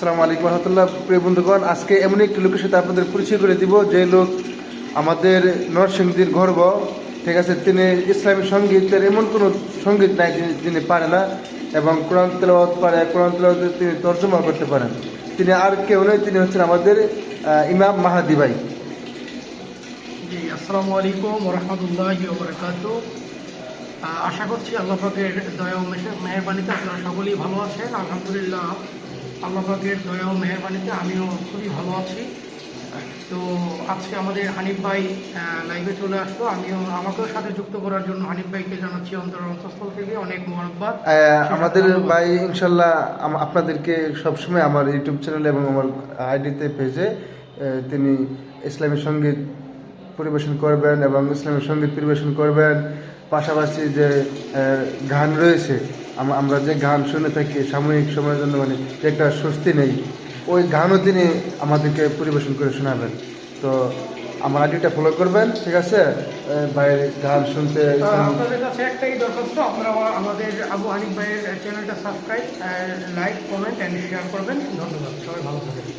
আসসালামু আলাইকুম রহমতুল্লাহ। প্রিয় বন্ধুগণ, আজকে এমন একটি লোকের সাথে আপনাদের পরিচয় করে দিব যে লোক আমাদের নরসিংদীর গর্ব। ঠিক আছে, তিনি ইসলামী সঙ্গীতের এমন কোনো সঙ্গীত নাই যিনি পারে না, এবং কোরআন তেলাওয়াত পারে, কোরআন তেলাওয়াতে তিনি তর্জমা করতে পারেন। তিনি আর কেউ নয়, তিনি হচ্ছেন আমাদের ইমাম মাহাদি ভাই। জি, আসসালামু আলাইকুম ওয়া রাহমাতুল্লাহি ওয়া বারাকাতুহু। আশা করছি আল্লাহ পাকের দয়া ও মেহেরবানিতে আপনারা সকলেই ভালো আছেন। আলহামদুলিল্লাহ, আল্লাহ পাকের দয়া ও মেহেরবানিতে আমিও খুবই ভালো আছি। তো আজকে আমাদের হানিফ ভাই লাইভে চলে আসলো। আমাকেও সাথে যুক্ত করার জন্য হানিফ ভাইকে জানাচ্ছি অন্তঃস্থল থেকে অনেক মোবারকবাদ। আমাদের ভাই ইনশাল্লাহ আপনাদেরকে সবসময় আমার ইউটিউব চ্যানেলে এবং আমার আইডিতে পেজে তিনি ইসলামী সঙ্গীত পরিবেশন করবেন এবং ইসলামী সঙ্গীত পরিবেশন করবেন। পাশাপাশি যে গান রয়েছে, আমরা যে গান শুনে থাকি সাময়িক সময়ের জন্য, মানে একটা স্বস্তি নেই, ওই গানও তিনি আমাদেরকে পরিবেশন করে শোনাবেন। তো আমার আইডিটা ফলো করবেন, ঠিক আছে? বাইরে গান শুনতে আপনাদের কাছে একটাই দরখাস্ত, আপনারা আমাদের আবু হানিফ ভাইয়ের চ্যানেলটা subscribe, like, comment and share করবেন। ধন্যবাদ, সবাই ভালো থাকবেন।